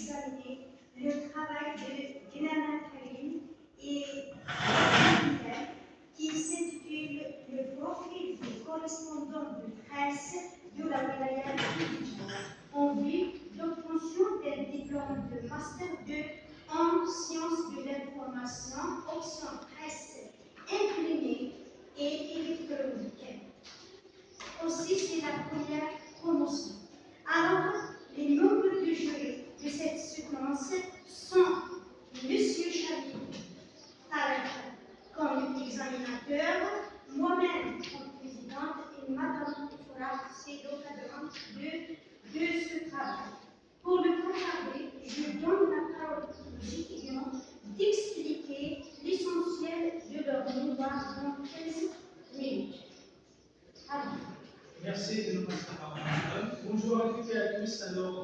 examiner le travail de Dinana Karim et qui s'intitule Le profil des correspondants de presse de la wilaya en vue d'obtention d'un diplôme de Master 2 en sciences de l'information, option presse imprimée et électronique. Aussi, c'est la première promotion. Alors, les membres de jury de cette séquence sont M. Chabi comme examinateur, moi-même comme présidente et Mme Ifora, c'est l'encadrement de ce travail. Pour le préparer, je donne la parole aux étudiants d'expliquer l'essentiel de leur mémoire dans 15 minutes. Alors. Merci de nous passer la parole. Bonjour à toutes et à tous. Alors,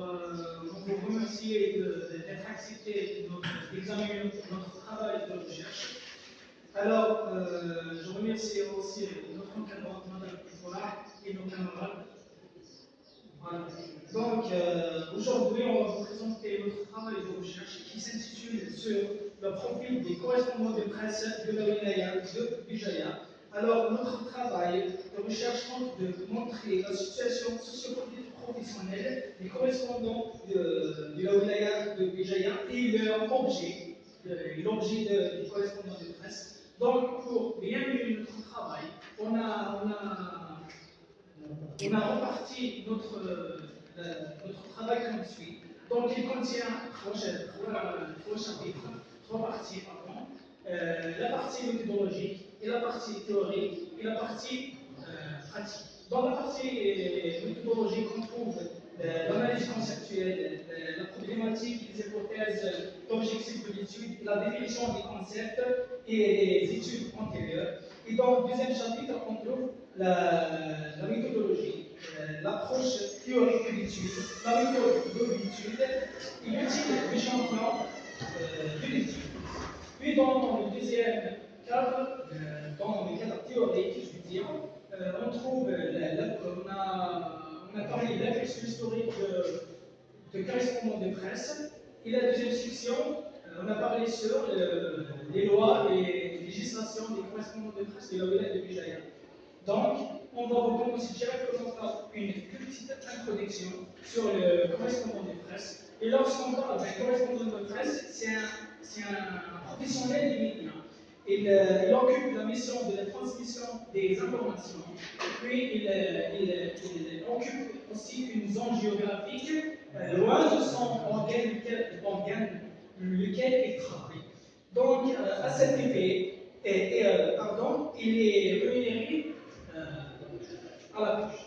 on vous remercie d'être accepté d'examiner notre travail de recherche. Alors, je remercie aussi notre encadrante, Mme Ifora, et nos camarades. Voilà. Donc, aujourd'hui, on va vous présenter notre travail de recherche qui s'intitule sur le profil des correspondants de presse de la wilaya de Bijaya. Alors, notre travail de recherche tente de montrer la situation socio-professionnelle des correspondants de la wilaya de Bijaya et leur objet, l'objet des correspondants de presse. Donc, pour bien mener notre travail, on a reparti notre travail comme suit. Donc, il contient trois chapitres, trois parties, pardon. La partie méthodologique, et la partie théorique, et la partie pratique. Dans la partie méthodologique, on trouve l'analyse conceptuelle, la problématique, les hypothèses, l'objectif de l'étude, la définition des concepts et les études antérieures. Et dans le deuxième chapitre, on trouve la méthodologie, l'approche théorique de l'étude, la méthode de l'étude et l'outil d'échantillon de l'étude. Puis dans le deuxième cadre, dans le cadre théorique, je veux dire, on trouve, on a parlé de l'affection historique de correspondants de presse. Et la deuxième section, on a parlé sur les lois et les législations des correspondants de presse de la wilaya de Bijaya. Donc, on va vous commencer directement par une petite introduction sur le correspondant de presse. Et lorsqu'on parle d'un correspondant de presse, c'est un professionnel des médias. Il occupe la mission de la transmission des informations. Puis, il occupe aussi une zone géographique loin de son organe lequel il travaille. Donc, à cet effet, il est rémunéré à la touche.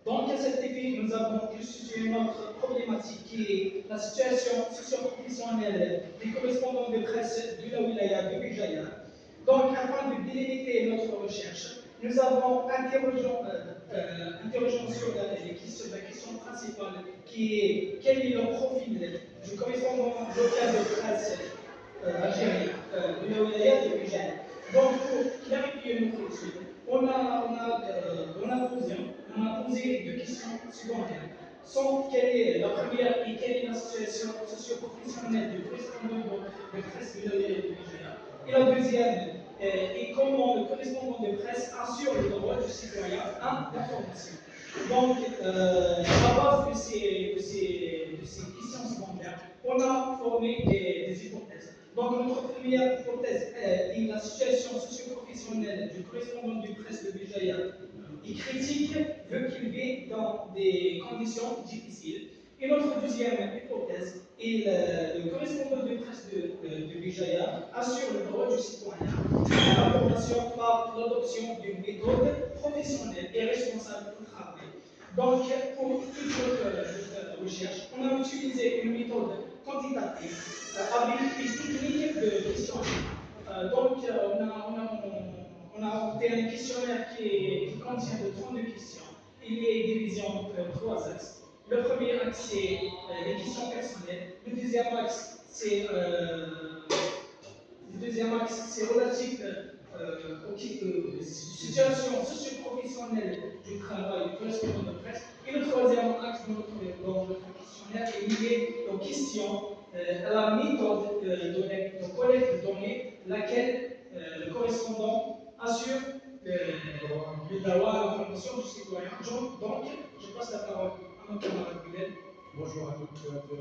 Donc, à cet effet, nous avons étudié notre problématique qui est la situation socio-professionnelle des correspondants de presse de la wilaya de Bijaya. Donc, afin de délimiter notre recherche, nous avons interrogé sur la question principale qui est quel est le profil du correspondant local de presse algérien de la wilaya de Bijaya. Donc, pour clarifier notre étude, on a posé deux questions secondaires. Quelle est la première et quelle est la situation socio-professionnelle du correspondant de presse de la wilaya de Bijaya? Et la deuxième est comment le correspondant de presse assure le droit du citoyen à l'information. Donc, à base de ces questions secondaires, on a formé des hypothèses. Donc, notre première hypothèse est la situation socio-professionnelle du correspondant de presse de Bijaya est critique vu qu'il vit dans des conditions difficiles. Et notre deuxième hypothèse est le correspondant de presse de Bijaya assure le droit du citoyen à l'information par l'adoption d'une méthode professionnelle et responsable au travail. Donc, pour toute notre recherche, on a utilisé une méthode quantitative avec une technique de questionnaire. Donc, on a monté un questionnaire qui contient de 32 questions. Il est divisé en trois axes. Le premier axe, c'est les questions personnelles. Le deuxième axe, c'est relatif aux situations socio-professionnelles du travail du correspondant de presse. Et le troisième axe dans notre questionnaire est lié aux questions, à la méthode de collecte de données, laquelle le correspondant assure le droit à l'information du citoyen. Donc, je passe la parole à mon camarade Bilal. Bonjour à toutes et à tous.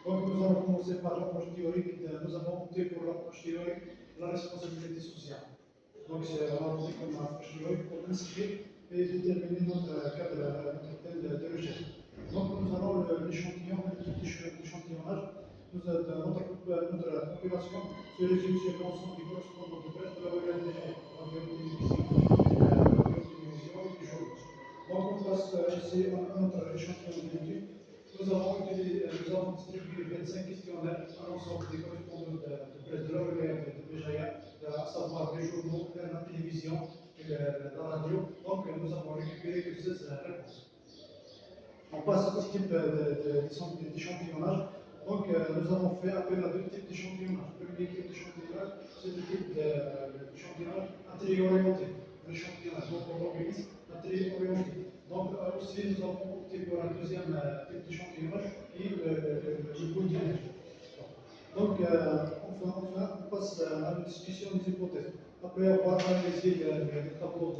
Donc nous allons commencer par l'approche théorique. Nous avons opté pour l'approche théorique de la responsabilité sociale. Donc c'est opté comme approche théorique pour inscrire et déterminer notre cadre, notre thème de recherche. Donc nous avons l'échantillon, l'échantillonnage. Notre population se résume sur l'ensemble des correspondants de presse de la radio-télévision, et du journal. Donc on passe ici à notre échantillon d'études. Nous avons distribué 25 questionnaires à l'ensemble des correspondants de presse de la République de Béjaïa, à savoir les journaux, la télévision et la radio. Donc nous avons récupéré que 16 réponses. On passe au type d'échantillonnage. Donc nous avons fait appel à deux types d'échantillonnage. Le premier type d'échantillonnage, c'est le type d'échantillonnage intérieur-orienté. L'échantillonnage organisme intérieur-orienté. Donc aussi nous avons opté pour un deuxième type d'échantillonnage qui est le body-image. Donc enfin, on passe à la discussion des hypothèses. Après avoir analysé les tableaux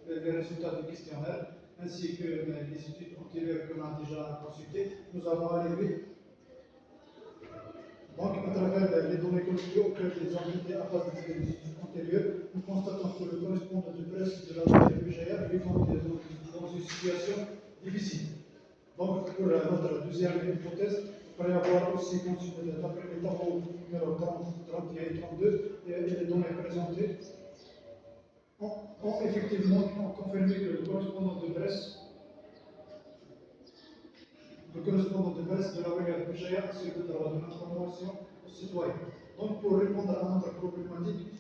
les résultats du questionnaire, ainsi que les études antérieures que l'on a déjà consultées, nous avons arrivé donc, à travers les données collectées auxquelles les entités à base des études antérieures, nous constatons que le correspondant de presse de la BGR vit dans une situation difficile. Donc, pour notre deuxième hypothèse, il pourrait y avoir aussi consulté d'après les tableaux numéro 30, 31 et 32 et les données présentées ont effectivement confirmé que le correspondant de presse de la brigade PGR sur le droit de l'information aux citoyens. Donc, pour répondre à notre problématique,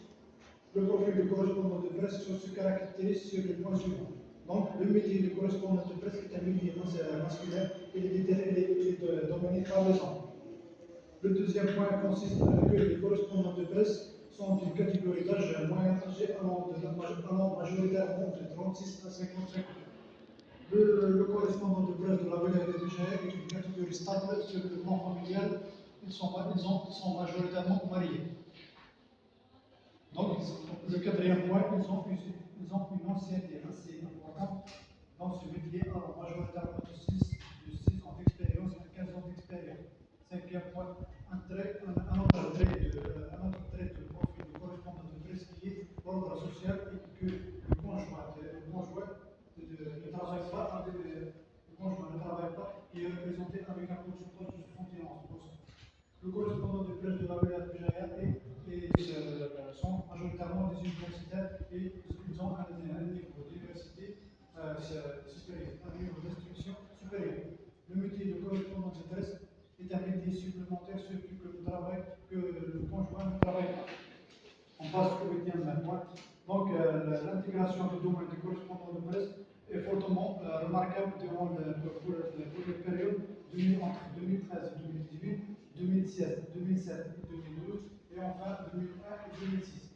le profil du correspondant de presse se caractérise sur les points suivants. Donc, le métier du correspondant de presse est un métier masculin et il est dominé par les hommes. Le deuxième point consiste à que les correspondants de presse sont d'une catégorie d'âge moyen âgé allant majoritairement de 36 à 55 ans. Le correspondant de presse de la brigade de BGR est une catégorie stable sur le plan familial. Ils sont majoritairement mariés. Donc, le quatrième point, ils ont une ancienneté assez importante dans ce métier, alors majoritairement de 6 ans d'expérience à 15 ans d'expérience. Cinquième point, un autre trait de profil du correspondant de presse qui est l'ordre social et que le conjoint ne travaille pas et est représenté avec un pourcentage de 71%. Le correspondant de presse de la brigade sont majoritairement des universitaires et ils ont un niveau d'université supérieur, un niveau d'instruction supérieur. Le métier de correspondant de presse est un métier supplémentaire, surtout que le conjoint ne travaille pas. On passe au 8e point. Donc, l'intégration du domaine du correspondant de presse est fortement remarquable pour les périodes entre 2013 et 2018, 2016, 2007 et 2012, et enfin 2001 et 2006.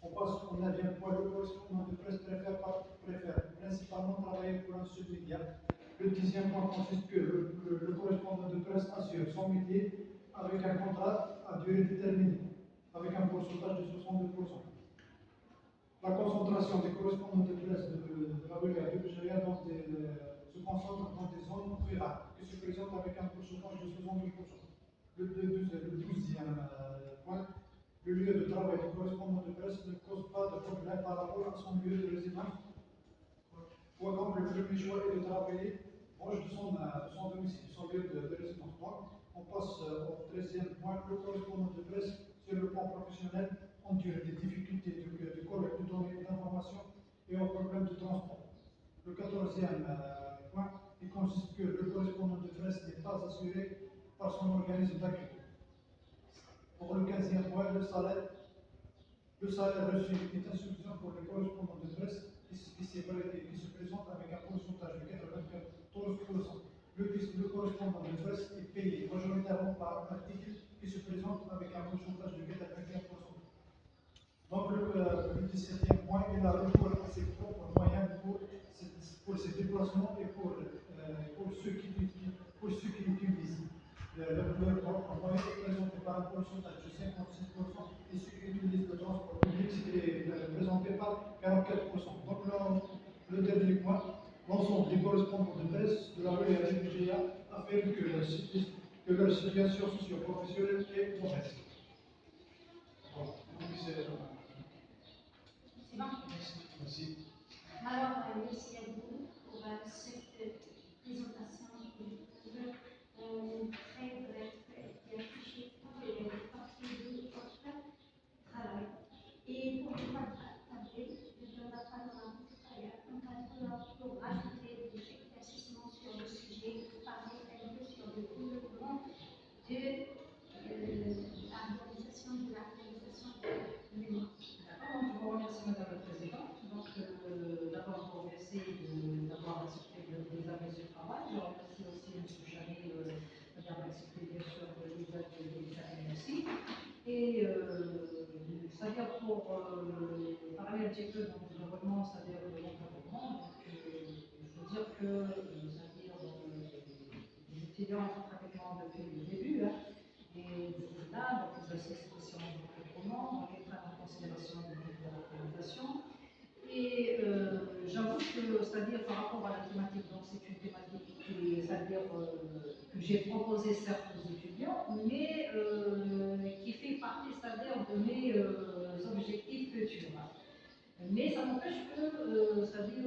On passe au 9e point. Le correspondant de presse préfère principalement travailler pour un seul média. Le 10e point consiste que le correspondant de presse assure son métier avec un contrat à durée déterminée, avec un pourcentage de 62%. La concentration des correspondants de presse de la brigade de BGR se concentre dans des zones rurales, qui se présentent avec un pourcentage de 62%. Le 12e point, le lieu de travail du correspondant de presse ne cause pas de problème par rapport à son lieu de résidence. Ou donc, le premier choix est de travailler proche de son domicile, son lieu de résidence. Donc, on passe au 13e point. Le correspondant de presse, sur le plan professionnel, endure des difficultés de collecte de données et d'informations et aux problèmes de transport. Le 14e point, il consiste que le correspondant de presse n'est pas assuré par son organisme d'accueil. Pour le 15e point, le salaire reçu est insuffisant pour les correspondants de presse qui se présentent avec un pourcentage de 94%. Le correspondant de presse est payé majoritairement par un article qui se présente avec un pourcentage de 94%. Donc le 17e point, il a recours à ses propres moyens pour pour ses déplacements et pour ceux qui l'utilisent. Leur emploi est présenté par un pourcentage de 56% et ceux qui utilisent le transport public est présenté par 44%. Donc le dernier point, l'ensemble des correspondants de presse de la WGA affirment que leur situation socio-professionnelle est mauvaise. Voilà. Donc c'est bon. Merci. Alors, merci à vous pour cette présentation très brève qui affiche toutes les parties de votre travail. Et pour le mois d'avril, on va prendre pour rajouter des éclaircissements sur le sujet, parler un peu sur le développement de l'organisation de la réalisation de mémoire. D'accord, donc je vous remercie Madame la Présidente. Donc d'abord pour remercier d'avoir accepté les amis du travail. Je remercie aussi M. Chanet d'avoir accepté bien sûr l'usage des examens aussi. Et c'est-à-dire pour parler un petit peu du développement, c'est-à-dire de l'encadrement, il faut dire que c'est-à-dire les étudiants sont pratiquement depuis le début, hein, et là, donc ils assistent sur l'encadrement, donc ils prennent en considération les niveaux de représentation. Et j'avoue que, c'est-à-dire par rapport à la thématique, donc c'est une thématique qui, c'est-à-dire que j'ai proposée certes aux étudiants, mais qui fait partie, c'est-à-dire de mes objectifs futurs. Mais ça n'empêche que, c'est-à-dire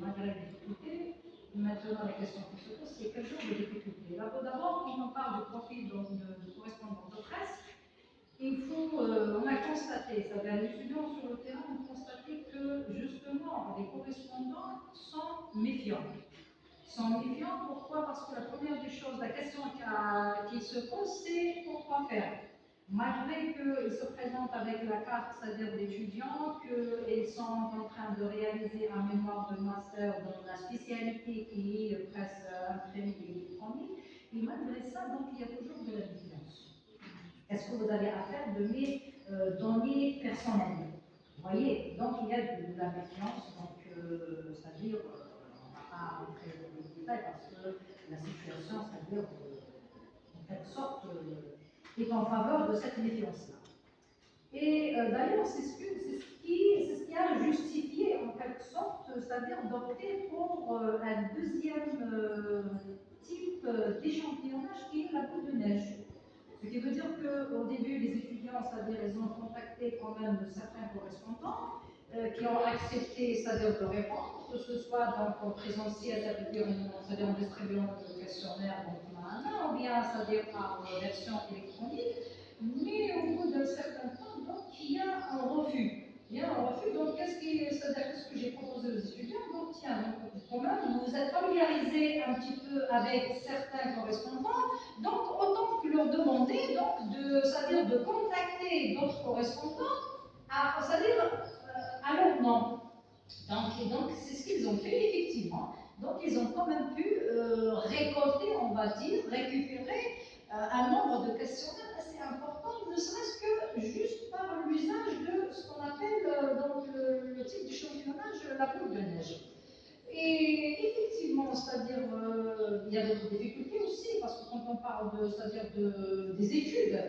malgré les difficultés, maintenant la question qui se pose, c'est quel genre de difficultés. Là, d'abord, quand on parle du profil donc, de correspondant de presse, on a constaté, c'est-à-dire les étudiants sur le terrain ont constaté que justement les correspondants sont méfiants. Pourquoi? Parce que la première des choses, la question qui se pose, c'est pourquoi faire? Malgré qu'ils se présentent avec la carte, c'est-à-dire d'étudiants, qu'ils sont en train de réaliser un mémoire de master dans la spécialité qui est presse imprimée et électronique, et malgré ça, donc il y a toujours de la méfiance. Est-ce que vous avez affaire de mes données personnelles? Vous voyez, donc il y a de la méfiance, donc c'est-à-dire, on ne va pas rentrer dans les détails parce que la situation, c'est-à-dire, en quelque sorte, est en faveur de cette méfiance-là. Et d'ailleurs, c'est ce qui a justifié, en quelque sorte, c'est-à-dire d'opter pour un deuxième type d'échantillonnage qui est la boule de neige. Ce qui veut dire qu'au début, les étudiants, c'est-à-dire, ils ont contacté quand même certains correspondants qui ont accepté, c'est-à-dire, de répondre, que ce soit donc en présentiel, c'est-à-dire en distribuant le questionnaire ou bien, c'est-à-dire par version électronique. Mais au bout d'un certain temps, donc, il y a un refus. Donc qu'est-ce que j'ai proposé aux étudiants? Donc, tiens, donc, quand même, vous vous êtes familiarisés un petit peu avec certains correspondants, donc autant que leur demander donc, c'est-à-dire de contacter d'autres correspondants, c'est-à-dire à leur nom. Donc c'est ce qu'ils ont fait, effectivement. Donc, ils ont quand même pu récolter, on va dire, récupérer un nombre de questionnaires assez important, ne serait-ce que juste par l'usage de ce qu'on appelle donc, le type d'échantillonnage, la boule de neige. Et effectivement, c'est-à-dire, il y a d'autres difficultés aussi, parce que quand on parle des études,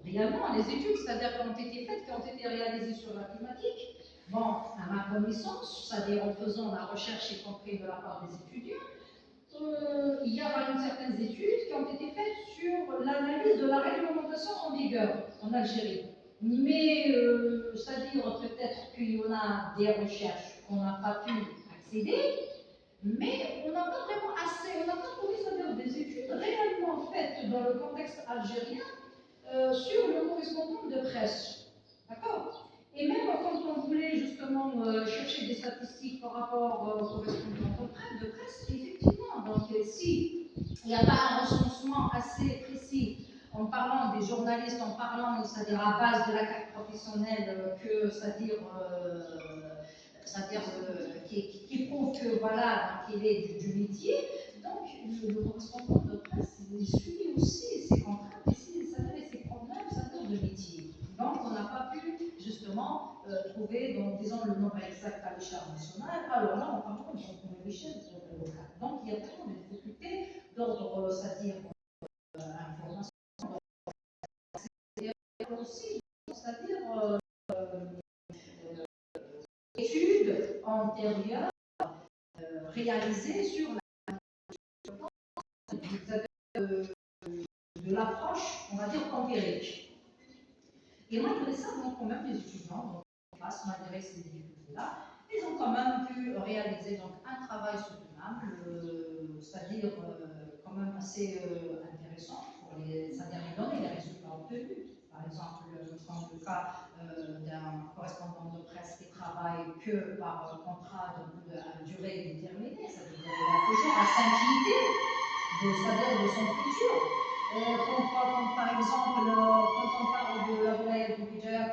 réellement, les études, c'est-à-dire qui ont été faites, qui ont été réalisées sur la thématique, bon, à ma connaissance, c'est-à-dire en faisant la recherche, y compris de la part des étudiants, il y a par exemple certaines études qui ont été faites sur l'analyse de la réglementation en vigueur en Algérie. Mais, c'est-à-dire peut-être qu'il y en a des recherches qu'on n'a pas pu accéder, mais on n'a pas vraiment assez, on n'a pas trouvé, c'est-à-dire des études réellement faites dans le contexte algérien sur le correspondant de presse. D'accord? Et même quand on voulait justement chercher des statistiques par rapport au correspondant de presse, effectivement, donc si il n'y a pas un recensement assez précis en parlant des journalistes, en parlant, c'est-à-dire à base de la carte professionnelle, qui prouve que voilà, qu'il est du métier, donc le correspondant de presse, il suit aussi ses contraintes, ses problèmes, c'est-à-dire de métier. Donc on n'a pas pu justement trouver, donc disons le nombre exact à l'échelle nationale. Alors là, on parle de a tellement de difficultés d'ordre, c'est-à-dire information, aussi, c'est-à-dire études antérieures réalisées sur de l'approche, on va dire, empirique. Et malgré ça, donc, quand même, les étudiants, donc, en classe, malgré ces difficultés-là, ils ont quand même pu réaliser donc, un travail soutenable, c'est-à-dire quand même assez intéressant pour c'est-à-dire les données, les résultats obtenus. Par exemple, comme le cas d'un correspondant de presse qui travaille que par contrat à durée déterminée, c'est-à-dire qu'il a toujours à s'inquiéter c'est-à-dire de son futur. Comme par exemple, quand on parle de la wilaya du Niger,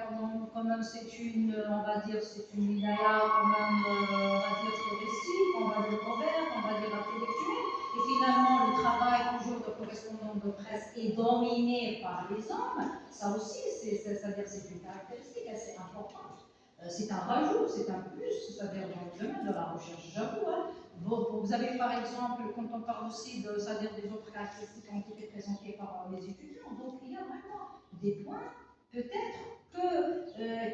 quand même c'est une, on va dire, c'est une wilaya quand même, on va dire touristique, on va dire ouverte, on va dire intellectuelle, et finalement le travail toujours de correspondant de presse est dominé par les hommes, ça aussi, c'est-à-dire c'est une caractéristique assez importante. C'est un rajout, c'est un plus, c'est-à-dire dans le domaine de la recherche, j'avoue. Hein. Vous avez par exemple, quand on parle aussi de, c'est-à-dire des autres caractéristiques qui ont été présentées par les étudiants, donc il y a vraiment des points, peut-être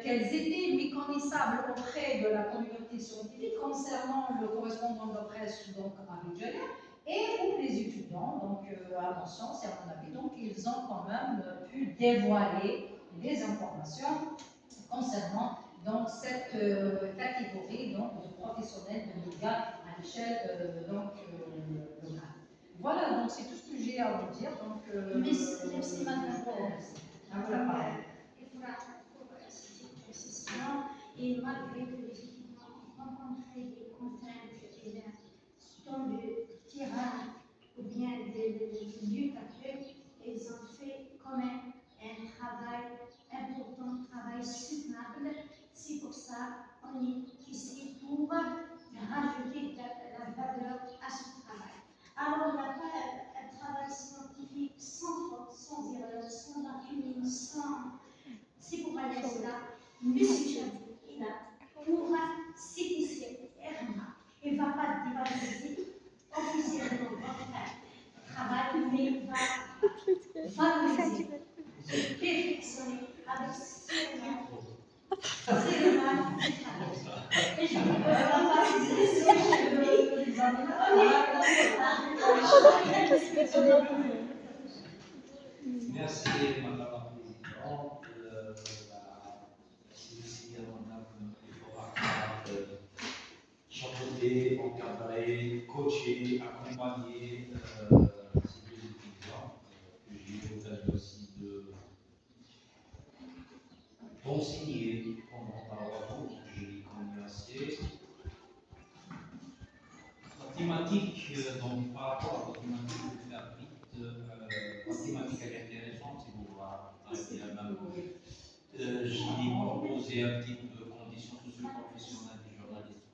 qu'elles étaient méconnaissables auprès de la communauté scientifique concernant le correspondant de presse donc abidjanais et où les étudiants, donc à mon sens et à mon avis, donc ils ont quand même pu dévoiler des informations concernant donc, cette catégorie donc, de professionnels de médias à l'échelle locale. Voilà, donc c'est tout ce que j'ai à vous dire. Donc, merci madame. À vous la parole. Pour cette précision, et malgré que les étudiants ont rencontré des contraintes dans le terrain ou bien des lieux d'accueil, ils ont fait quand même un travail important, un travail soutenable. C'est pour ça qu'on est ici pour rajouter la valeur à ce travail. Alors, il n'y a pas un travail scientifique sans faute, sans erreur, sans lacune, sans... C'est pour aller cela. Monsieur Chabi est là pour s'initier il ne va pas dévaloriser officiellement votre travail, mais il va valoriser, perfectionner avec sérieusement du travail. Et je ne peux pas passer Merci, Madame la Présidente. Merci aussi à Madame le chapeauter, encadrer, coacher, accompagner ces deux étudiants que j'ai eu l'occasion aussi d'enseigner pendant Tarawih, que je les connais assez. La thématique, donc par rapport à la thématique de faire vite, la thématique elle est intéressante, si vous arrêtez la même. Je l'ai proposé un petit peu conditions socio-professionnelles du journaliste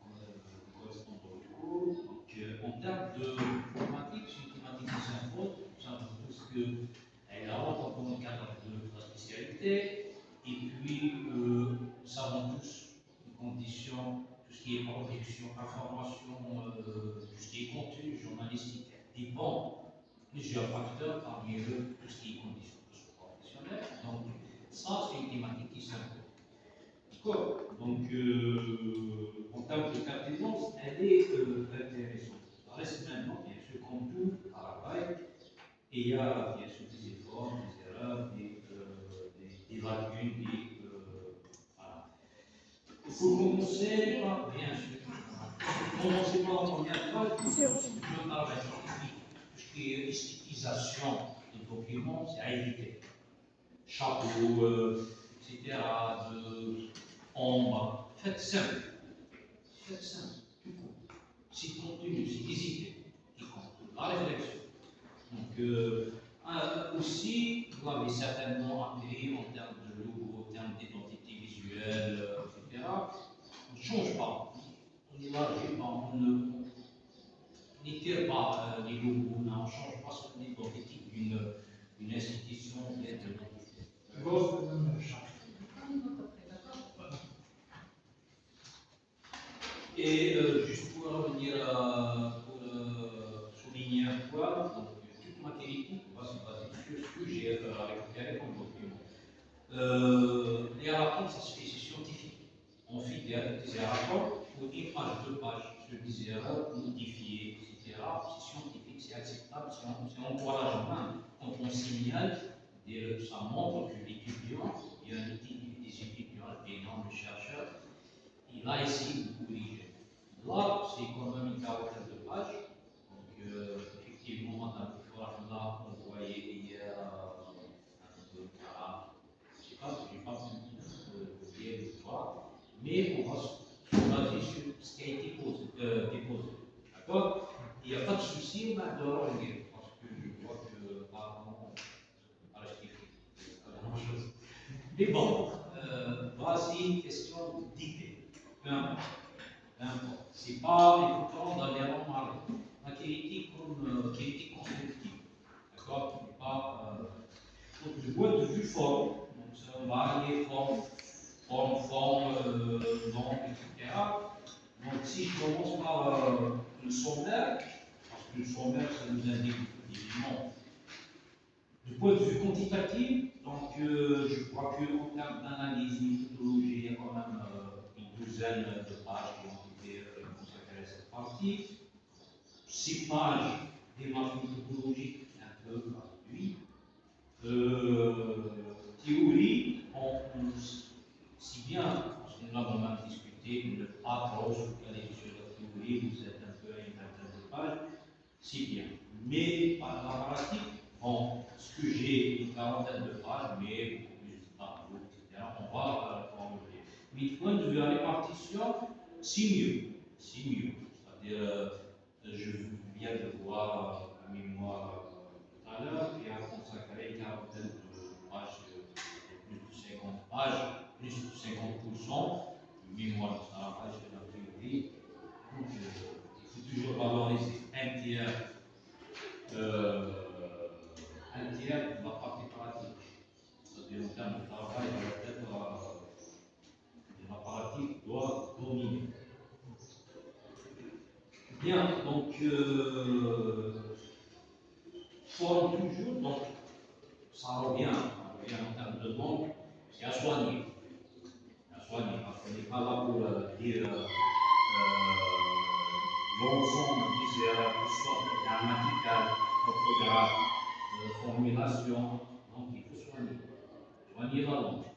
correspondant au cours. Donc, en termes de thématique, c'est une thématique qui s'impose, tout ce qu'elle rentre dans le cadre de la spécialité. Et puis, nous savons tous les conditions, tout ce qui est production, information, tout ce qui est contenu journalistique dépend de plusieurs facteurs, parmi eux tout ce qui est conditions socio-professionnelles. Donc, ça, c'est une thématique qui s'impose. D'accord. Donc, en termes de pertinence, elle est intéressante. Ça reste maintenant, bien sûr, comme tout travail, et il y a bien sûr des efforts, des erreurs, des lacunes, voilà. Il faut commencer par, bien sûr, commencer par la première phase, le travail scientifique, tout ce qui est esthétisation des documents, c'est à éviter. Chapeau, etc., de ombre. Faites simple. Faites simple, tout court. C'est contenu, c'est des idées qui comptent. La réflexion. Donc, aussi, vous l'avez certainement appris en termes de logo, en termes d'identité visuelle, etc. On ne change pas. On n'élargit pas, on n'étire pas les logos, on ne change pas son identité d'une institution ou bien de l'entité. D'accord. Et juste pour revenir donc toute ma critique va se baser sur ce que j'ai récupéré comme document. Les rapports, ça se fait, c'est scientifique. On fait des rapports pour une page, 2 pages, sur des erreurs modifiées, etc. C'est scientifique, c'est acceptable, c'est encourageant. Quand on signale, ça montre que l'étudiant, il y a des étudiants, des énormes chercheurs, il a essayé de corriger. Là, c'est quand même une quarantaine de pages. Donc, effectivement, Madame là, on voyait hier un peu, voilà, je n'ai pas pu bien le voir, mais on va se baser sur ce qui a été déposé. D'accord? Il n'y a pas de souci, on va de revenir, parce que je vois que apparemment, on va rester la même chose. Mais bon, voici une question d'idée. Peu importe. C'est pas important d'aller en parler. La critique comme critique constructive. D'accord? Donc, du point de vue forme, donc ça va aller forme, nombre, etc. Donc, si je commence par le sommaire, parce que le sommaire, ça nous indique évidemment. Du point de vue quantitatif, donc je crois qu'en termes d'analyse, méthodologie, il y a quand même une douzaine de pages qui ont été consacrées à cette partie. 6 pages démarche méthodologique, un peu réduit. Théorie, si bien, parce que nous avons même discuté, ne pas trop se focaliser sur la théorie, vous êtes un peu à une vingtaine de pages, c'est bien. Mais par la pratique, bon, ce que j'ai une quarantaine de pages, mais beaucoup plus de tableaux, etc., on va formuler. Mais du point de vue à répartition, c'est mieux. C'est mieux. C'est-à-dire, je viens de voir la mémoire tout à l'heure, qui a consacré une quarantaine de pages, plus de 50 pages, plus de 50% de mémoire de travail sur la théorie. Donc, il faut toujours valoriser un tiers de la partie pratique. C'est-à-dire, en termes de travail, la pratique doit dominer. Bien, donc, forme toujours, donc, ça revient en termes de nombre, c'est à soigner. Parce qu'on n'est pas là pour dire l'ensemble des erreurs, que ce soit grammatical, orthographe, formulation, donc il faut soigner. Soigner la langue.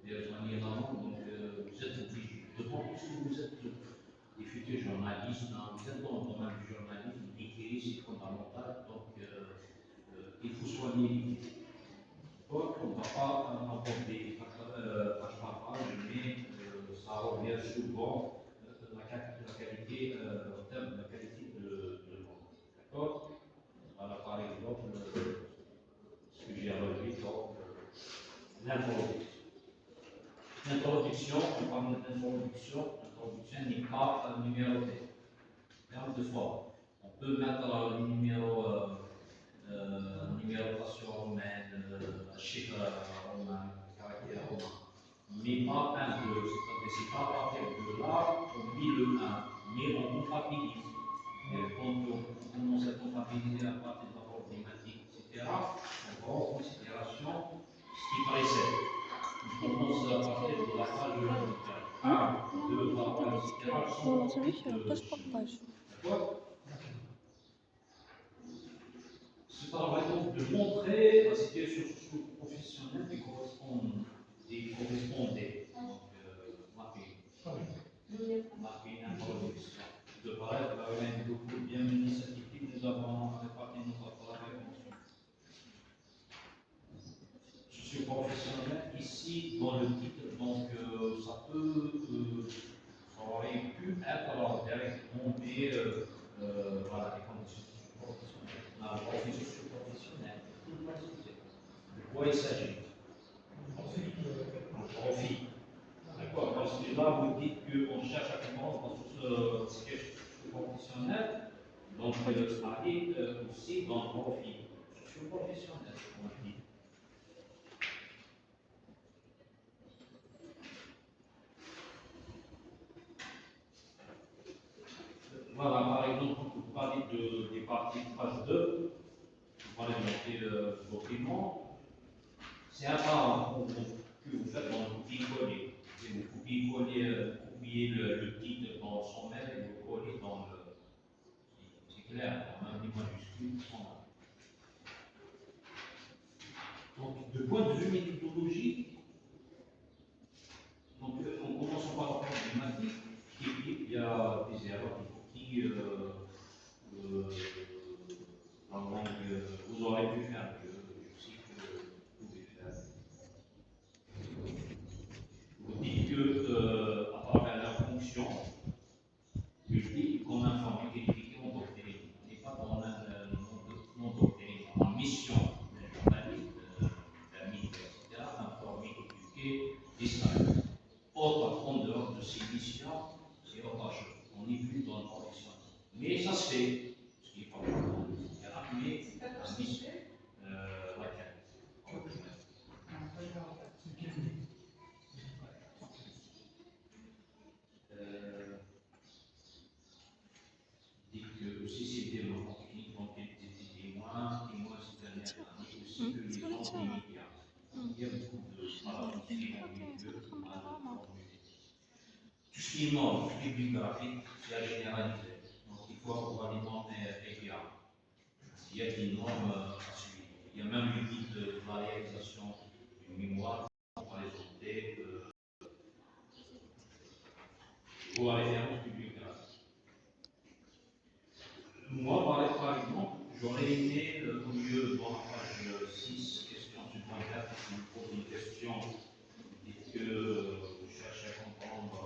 Soigner la langue, donc vous êtes obligé. D'autant plus que vous êtes des futurs journalistes, vous êtes dans le domaine du journalisme, écrire c'est fondamental, donc il faut soigner l'idée. Donc on ne va pas aborder page par page, mais ça revient souvent la qualité, en termes de la qualité de langue. D'accord? Voilà par exemple ce que j'ai relevé dans l'introduction. L'introduction, on parle d'introduction, l'introduction n'est pas numérotée. En termes de forme, on peut mettre le numérotation romaine, chiffre romain, caractère romain, mais pas 1, 2, c'est pas à partir de là on met le 1, mais on comptabilise. Et quand on commence à comptabiliser à partir de la problématique, etc., on prend en considération ce qui précède. On commence à partir de la page 1, 2, 3, etc., sans d'accord? Ce travail donc de montrer la situation socio-professionnelle qui correspondait. Donc, mapping introduction. De pareil, beaucoup bien l'initiative, nous avons réparti notre travail socio-professionnel ici dans le titre, donc ça aurait pu être directement, mais voilà, les conditions socio-professionnelles. On a le profil socio-professionnel. De quoi il s'agit? Profit. D'accord, parce que là, vous dites qu'on cherche à comprendre dans ce qui est socio-professionnel, donc aller aussi dans le profit socio-professionnel, on dit. Voilà, par exemple, quand vous parlez des parties page 2, document, c'est un pas que vous faites dans le copier-coller. Vous copiez le titre dans le sommaire et vous collez dans le. C'est clair, on a des majuscules qui sont là. Donc, de point de vue méthodologique, donc, en commençant par la problématique, il y a des erreurs qui vous aurez pu faire mieux, aussi que vous pouvez faire. Vous dites que, à travers la fonction, multiple, comme informatique éduquée en doctrine, on n'est pas dans non-doctrine, en mission d'un journaliste, d'un militaire, etc., informer, éduquer, distraire. Autre, en dehors de ces missions, c'est autre chose. On n'est plus dans le professionnel. Mais ça se fait, ce qui est pas important, etc. Mais la mission, laquelle dit que aussi c'est le développement technique, donc il était témoin cette dernière année, aussi que les gens immédiats. Il y a beaucoup de travail ici dans le milieu, mal formulé. Tout ce qui est norme, tout ce qui est bibliographique, c'est à généraliser. Donc il faut avoir des normes bien. Il y a des normes à suivre. Il y a même une guide de la réalisation d'une mémoire pour présenter ou à référence bibliographique. Moi, par exemple, j'aurais aimé, au lieu, dans la page 6, question supplémentaire, qui me pose une question et que vous cherchez à comprendre.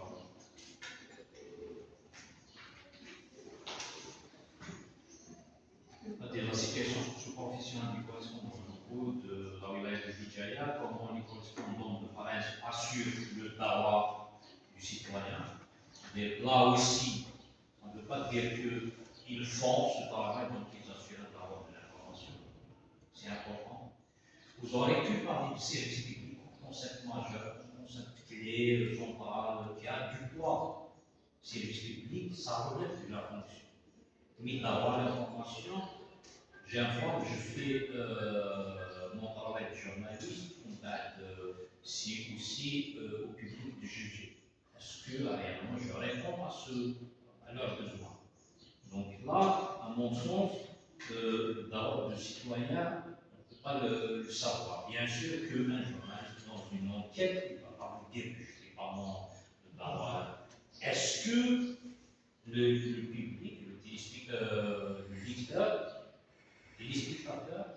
La situation socio-professionnelle du correspondant locaux de la wilaya de Vijaya, comment les correspondants de Fares assurent le dawa du citoyen. Et là aussi, on ne peut pas dire qu'ils font ce travail, donc ils assurent le dawa de l'information. C'est important. Vous aurez pu parler du service public, un concept majeur, un concept clé, central, qui a du poids. Service public, ça relève de la fonction. Mais d'avoir l'information, j'informe, je fais mon travail de journaliste, on aide aussi au public de juger. Est-ce que réellement je réponds à leurs besoins? Donc là, à mon sens, d'abord le citoyen, on ne peut pas le savoir. Bien sûr qu'un journaliste dans une enquête, il ne va pas vous dire que je ne fais pas mon travail. Est-ce que le public, le lecteur, les spectateurs,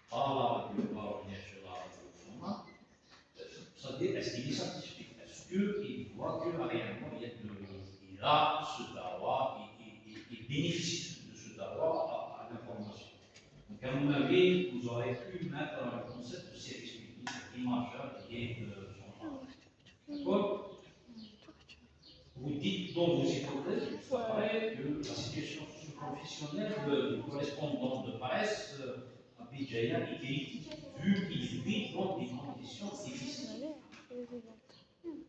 par la radio, on va revenir sur la radio, c'est-à-dire, est-ce qu'il est satisfait? Est-ce qu'il voit que réellement il a ce dawa, il bénéficie de ce dawa à l'information? Donc, à mon avis, vous aurez pu mettre le concept de service public qui est majeur, qui est son travail. D'accord? Vous dites dans vos hypothèses, il paraît que la situation socio-professionnelle du correspondant de presse à Vijaya est critique, vu qu'il vit dans des conditions difficiles.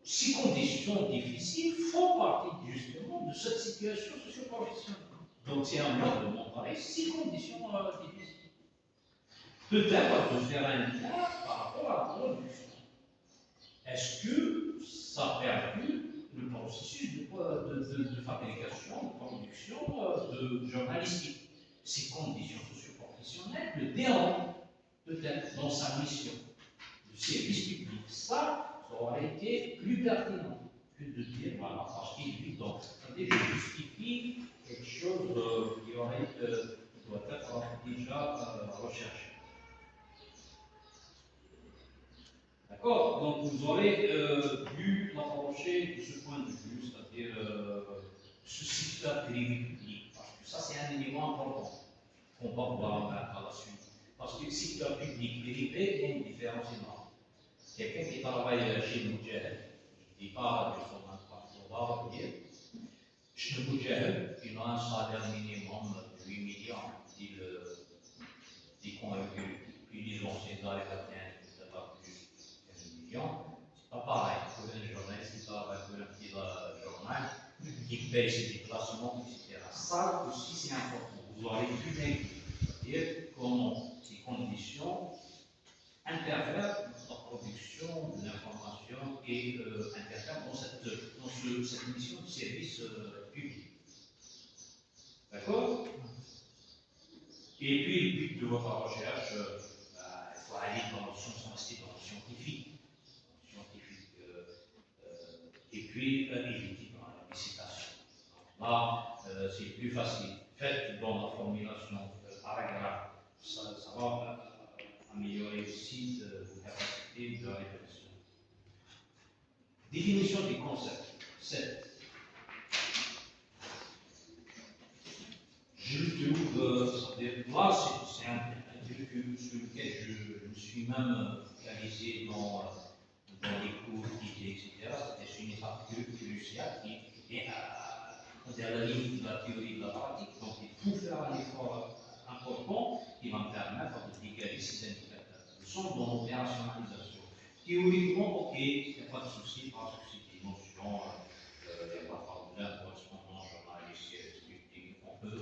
Ces conditions difficiles font partie justement de cette situation socio-professionnelle. Donc c'est à moi de montrer ces conditions difficiles. Peut-être de faire un lien par rapport à la production. Est-ce que ça permet le processus de fabrication, de production, de journalistique? Ces conditions socio-professionnelles le dérangent peut-être dans sa mission de service public. Ça aurait été plus pertinent que de dire, voilà, parce qu'il vit dans. C'est-à-dire, je justifie quelque chose qui doit être déjà recherché. D'accord? Donc vous aurez dû l'approcher de ce point de vue, c'est-à-dire ce secteur privé-public, parce que ça c'est un élément important qu'on va voir à la suite. Parce que le secteur public-privé, il y a une différence énorme. Quelqu'un qui travaille chez Mujahid, je ne dis pas de son impact, on va revenir. Chez Mujahid, il a un salaire minimum de 8 millions, dit puis disons ses salaires c'est pas plus de 1 million. C'est pas pareil pour un journaliste qui travaille pour un petit journal, qui paye ses déplacements, etc. Ça aussi c'est important. Vous aurez pu l'inclure, c'est-à-dire comment ces conditions interfèrent dans la production de l'information et interfèrent dans cette mission de service public. D'accord? Et puis, le but de votre recherche, il faut aller dans le sens rester dans le scientifique. Et puis, éviter dans la citation. Là, c'est plus facile. Faites dans la formulation paragraphe. Ça va améliorer aussi vos capacités de réflexion. Définition des concepts. 7. Je trouve, là, c'est un truc sur lequel je me suis même focalisé dans les cours d'idées, etc. C'est une étape cruciale qui est à la limite de la théorie de la pratique. Donc, il faut faire un effort important qui va me permettre de dégager ces indicateurs. Nous sommes dans l'opérationnalisation. Théoriquement, ok, il n'y a pas de souci, parce que c'est des notions, il n'y a pas de problème, correspondant, journaliste, scientifique, on peut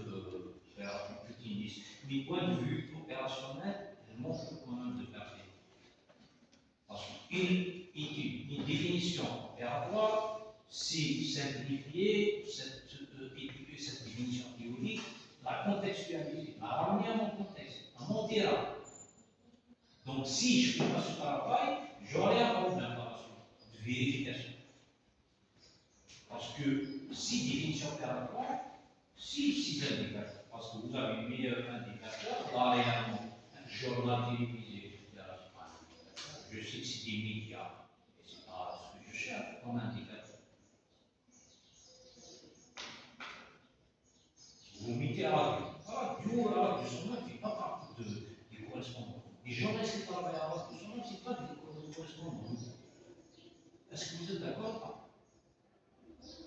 faire une petite liste. Mais point de vue opérationnel, il manque quand même de clarté. Parce qu'une définition opératoire, c'est simplifier cette définition théorique, la contextualiser, la ramener à mon contexte, à mon terrain. Donc, si je ne fais pas ce travail, j'aurai un problème de vérification. Parce que si définition opératoire, si indicateurs, parce que vous avez mis un indicateur, là, réellement, un journal télévisé, etc. Je sais que c'est des médias, et c'est pas ce que je cherche comme indicateur. Vous mettez à la radio. La radio sonore ne fait pas partie des correspondants. Les journalistes qui travaillent à la radio sonore, ce n'est pas des correspondants. Est-ce que vous êtes d'accord?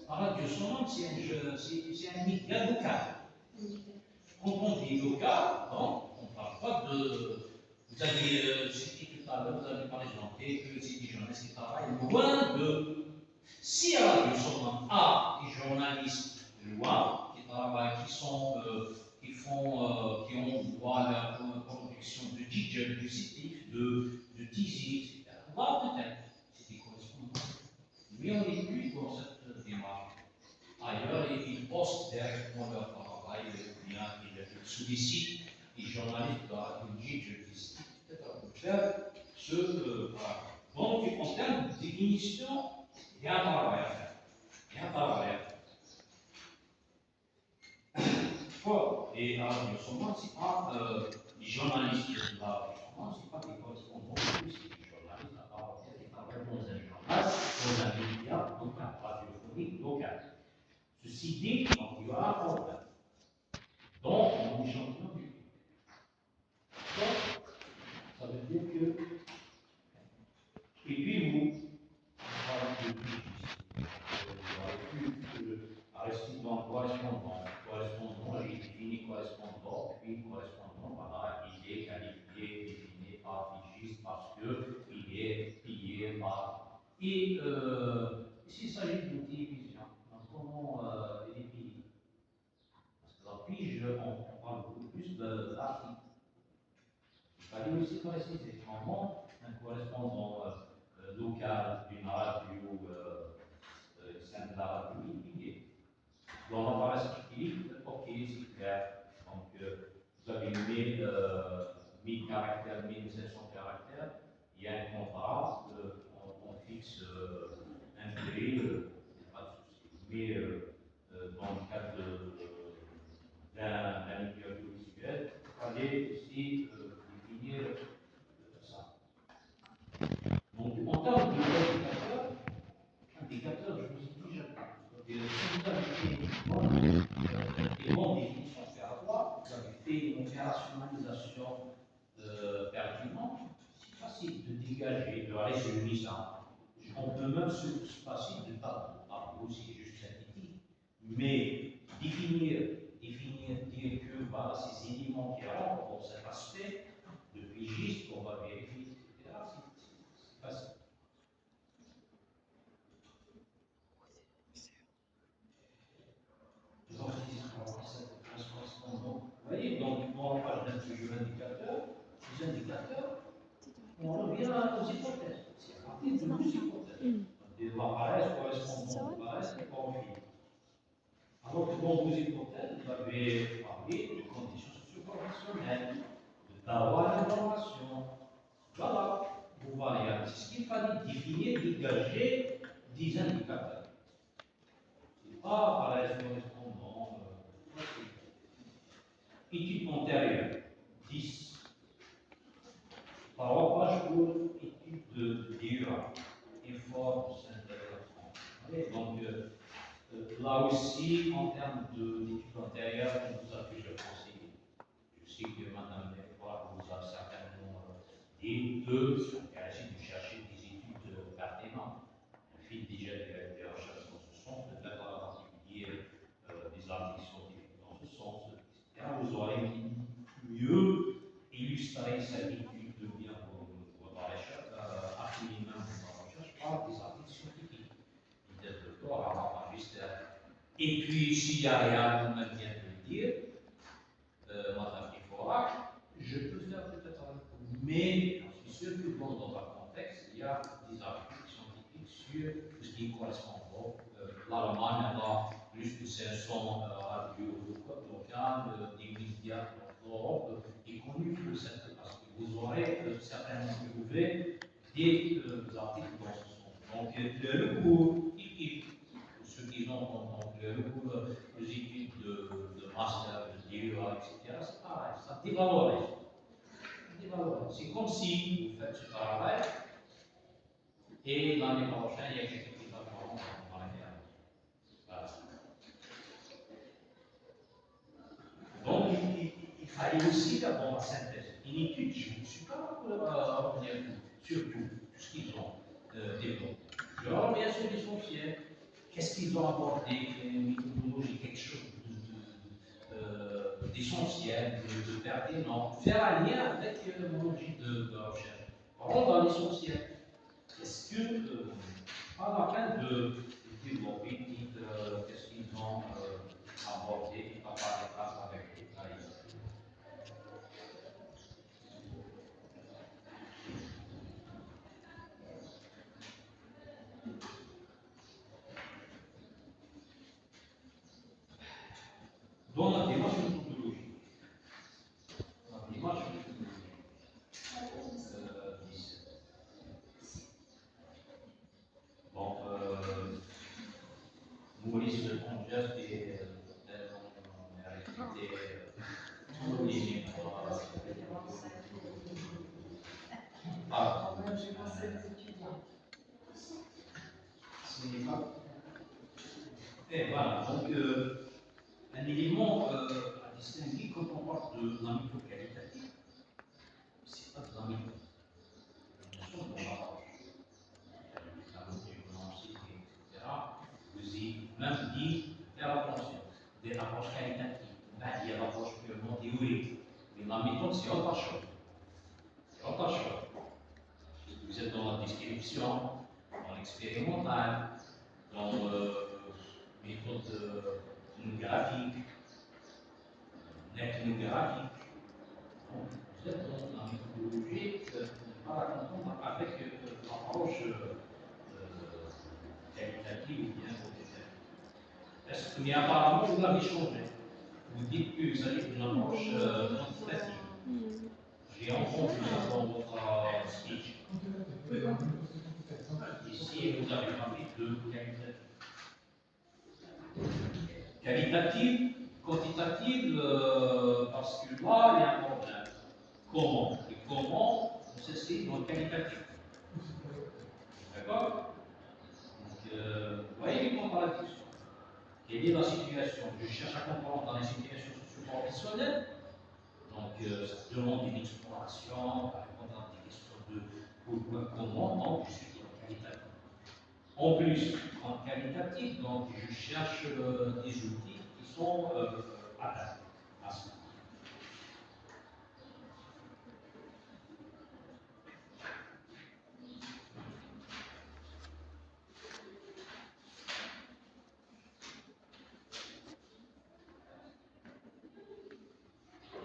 La radio sonore, c'est un média local. Quand on dit local, non, on ne parle pas de. Vous avez cité tout à l'heure, vous avez par exemple que c'est des journalistes qui travaillent loin de. Si à la radio sonore a des journalistes loin, qui travaillent, qui envoient leur production de DJ positifs, de Dizzy, etc. Là, peut-être, c'est des correspondants. Mais on n'est plus dans cette démarche. Ailleurs, ils postent directement leur travail, ou bien ils sollicitent les journalistes de la radio DJ, etc. pour faire ce travail. Donc, en termes de définition, il y a un travail à faire. Il y a un travail à faire. Et la radio sonore, ce n'est pas les journalistes de la radio sonore, ce n'est pas des correspondants, c'est des journalistes à part entière qui travaillent dans un journal, dans un média local, radiophonique local. Ceci dit, il y aura un problème. Donc, on est champion public. Donc, ça veut dire que. Et puis, vous parlez de Aristide dans correspondant, j'ai défini correspondant, puis correspondant, voilà, il est qualifié, défini par pigiste parce qu'il est pillé par. Et s'il s'agit d'une télévision, comment il est pillé? Parce que la pige, on parle beaucoup plus de l'article. Il fallait aussi préciser comment un correspondant local d'une radio, sein de la radio, il est pillé. Dans l'embarras expliqué, ok, c'est clair. Donc, vous avez 1000 caractères, 1500 caractères. Il y a un contrat, on fixe un prix, il n'y a pas de souci. Mais dans le cadre d'un média audiovisuel, il fallait aussi définir ça. Donc, en termes d'indicateurs, je vous ai dit, si vous avez fait une bonne définition opératoire, vous avez fait une opérationnalisation pertinente, c'est facile de dégager, de résumer ça. On peut même se passer de tableau, c'est juste synthétique. Mais définir, dire que voilà, ces éléments qui rentrent dans cet aspect de pigiste qu'on va vérifier, etc., c'est facile. Vous voyez, donc, dans la page d'indicateur, les indicateurs, on revient aux hypothèses. C'est à partir de nos hypothèses. La paresse correspondante de paresse n'est pas finie. Alors que dans vos hypothèses, vous avez parlé de conditions socio-professionnelles, d'avoir l'information. Voilà, vos variables. C'est ce qu'il fallait définir, dégager 10 indicateurs. C'est pas paresse correspondante. Étude antérieure, 10. Par page pour étude de DUA, effort de synthèse. Donc, là aussi, en termes d'études antérieures, on vous a plusieurs conseils. Je sais que Mme Lefroy vous a certainement dit de chercher des études pertinentes. Un fil déjà des recherches dans ce sens, peut-être en particulier des articles scientifiques dans ce sens, etc. Vous aurez mieux illustrer cette étude de bien votre recherche, à minimum votre recherche par des articles scientifiques, des doctorats, un magistère. Et puis, s'il n'y a rien, comme elle vient de le dire, Madame Nicolas, je peux faire peut-être un peu, mais je suis sûr que dans un contexte, il y a des articles scientifiques sur ce qui correspond. L'Allemagne a plus de 500 radios locales, des médias d'Europe est connue pour cette, parce que vous aurez certainement trouvé des articles dans ce sens. Donc, le cours, ceux qui ont donc, le cours, les études de master, de DEA, etc., c'est pareil, ça dévalorise. C'est comme si vous faites ce travail et l'année prochaine, il y a quelque chose d'apparent dans la guerre. Voilà. Donc, il fallait aussi d'abord la synthèse. Une étude, je ne suis pas là pour revenir sur tout ce qu'ils ont développé. Je reviens sur l'essentiel. Qu'est-ce qu'ils ont apporté, une méthodologie, quelque chose d'essentiel, de pertinent, faire un lien avec la logique de recherche. Rendre dans l'essentiel. Est-ce que, pas la peine de développer, qu'est-ce qu'ils ont abordé, étape par étape avec les détails. Dans la démarche méthodologique, donc, Maurice Congest et on a respecté tous les et voilà, donc un élément à distinguer quand on parle de la méthode qualitative, c'est pas de la méthode. Bien sûr, on va la méthodologie, etc. Vous avez même dit faire attention, des approches qualitatives. Ben, il y a l'approche purement théorique, mais la méthode, c'est autre chose. C'est autre chose. Vous êtes dans la description, dans l'expérimental, dans méthode graphique, ethnographique. Vous êtes dans la méthodologie, pas la confondre avec l'approche qualitative ou bien quantitative. Mais apparemment, vous l'avez changé. Vous dites que vous avez une approche quantitative. J'ai entendu ça dans votre speech. Ici, vous avez parlé de qualitative. Qualitative, quantitative, parce que là, il y a un problème. Comment? Et comment on s'inscrit dans le qualitatif? D'accord? Donc, vous voyez les comparatifs. Quelle est la situation? Je cherche à comprendre dans les situations socio-professionnelles. Donc, ça demande une exploration, par exemple, dans des questions de pourquoi, comment, donc je suis dans le qualitatif. En plus, en qualitatif, donc je cherche des outils qui sont adaptés à ça.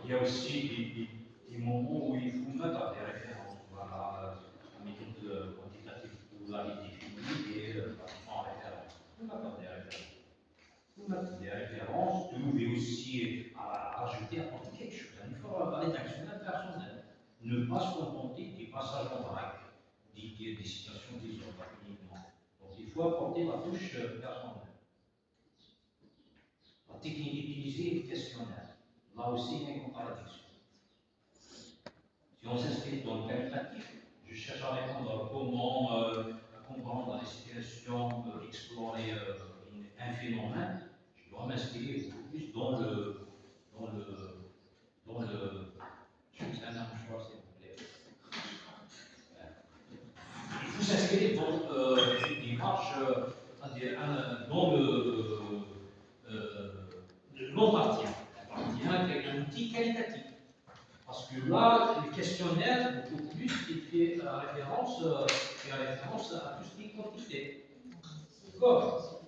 Il y a aussi des moments où il faut mettre des références. Voilà, ne pas se contenter des passages en vrac, des situations désordonnées uniquement. Donc il faut apporter la touche personnelle. La technique utilisée est questionnaire. Là aussi, il y a une contradiction. Si on s'inscrit dans le qualitatif, je cherche à répondre à comment comprendre les situations, explorer un phénomène, je dois m'inscrire beaucoup plus dans le je vous donne un choix, s'il vous plaît. Il faut s'inscrire dans une démarche, dans l'entretien. L'entretien est un outil qualitatif. Parce que là, le questionnaire, beaucoup plus, il fait référence à tout ce qui est quantité. D'accord?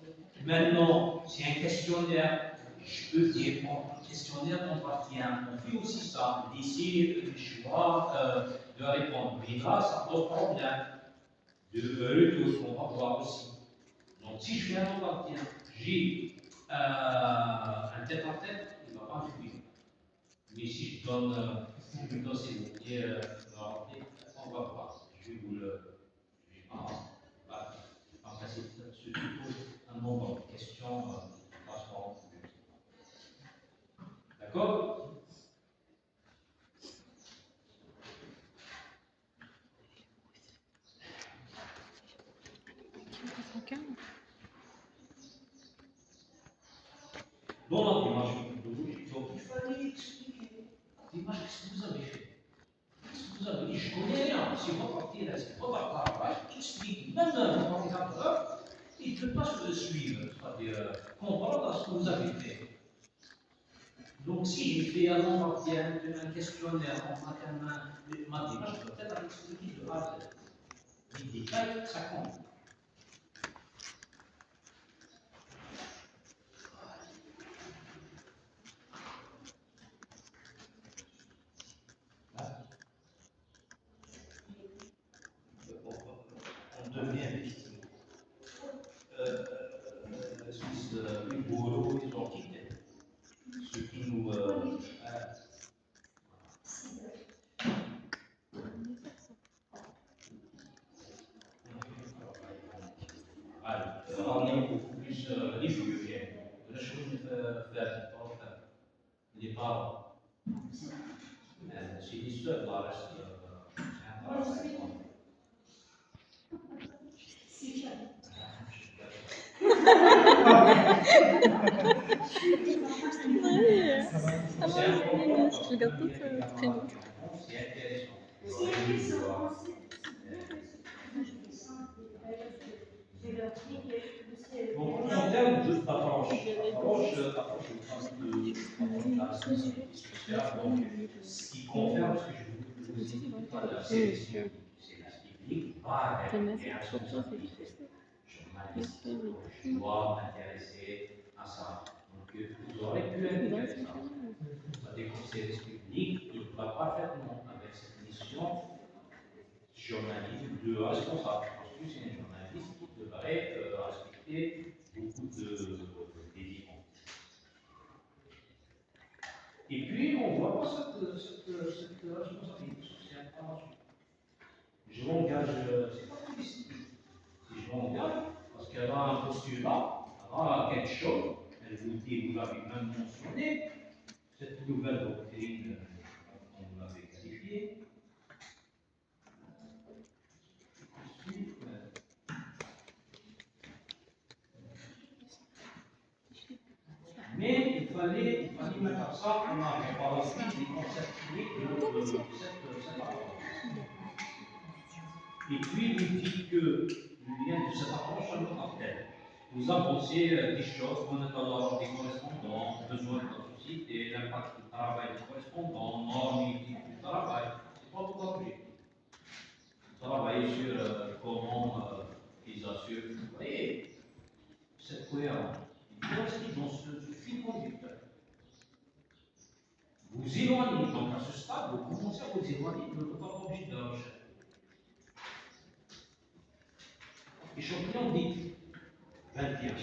Maintenant, c'est un questionnaire, je peux dire, un questionnaire entretien, on fait aussi ça, laisser le choix de répondre. Mais là, ça pose problème de retour, on va voir aussi. Donc, si je fais un entretien, j'ai un tête-à-tête, il ne va pas me suivre. Mais si je donne, s'il vous plaît, on va voir. Je vais vous le. Je vais pas passer ce un nombre de questions transparentes. D'accord? Dans la démarche méthodologique, donc il fallait expliquer. Démarche, qu'est-ce que vous avez fait? Qu'est-ce que vous avez dit? Je connais rien. Si vous partez là, c'est pas par travail, explique. Même un organisateur, il ne peut pas se suivre, c'est-à-dire comprendre ce que vous avez fait. Donc, si j'ai fait un entretien, un questionnaire, ma démarche doit être expliquée de A à Z. Les détails, ça compte. On devient victime. Suisse, les bourreaux, les architectes, ceux qui nous. On est beaucoup plus réfugiés. La chose faire, les parents. C'est les seuls, là, reste. C'est un travail. Je regarde tout très vite. Donc, en termes d'approche, ce qui confirme ce que je vous ai dit tout à l'heure, c'est les scientifiques. C'est l'aspect public, pas avec journaliste. Je dois m'intéresser à ça. Donc, vous aurez pu intégrer ça. C'est-à-dire que c'est l'esprit public, il va parfaitement avec cette mission journaliste de responsable. Parce que c'est un journaliste qui devrait respecter beaucoup d'éléments. Et puis, on ne voit pas cette responsabilité sociale par la suite. Je m'engage, c'est pas publicité. Si je m'engage, parce qu'elle a un postulat, elle a quelque chose, elle vous dit, vous l'avez même mentionné, cette nouvelle doctrine, on l'avait qualifiée. Mais il fallait mettre ça en avant par la suite des concepts clés de cette approche. Et puis, il dit que le lien de cette approche est mortel. Vous avancez des choses, on est alors des correspondants, besoin de la société, l'impact du travail des correspondants, normes éthiques du travail. C'est pas tout à fait. Travailler sur comment ils assurent. Vous voyez, cette cohérence. Il faut rester dans ce fil conducteur. Vous éloignez, donc à ce stade, vous commencez à vous éloigner de votre objet de recherche. Et Champignon dit 21.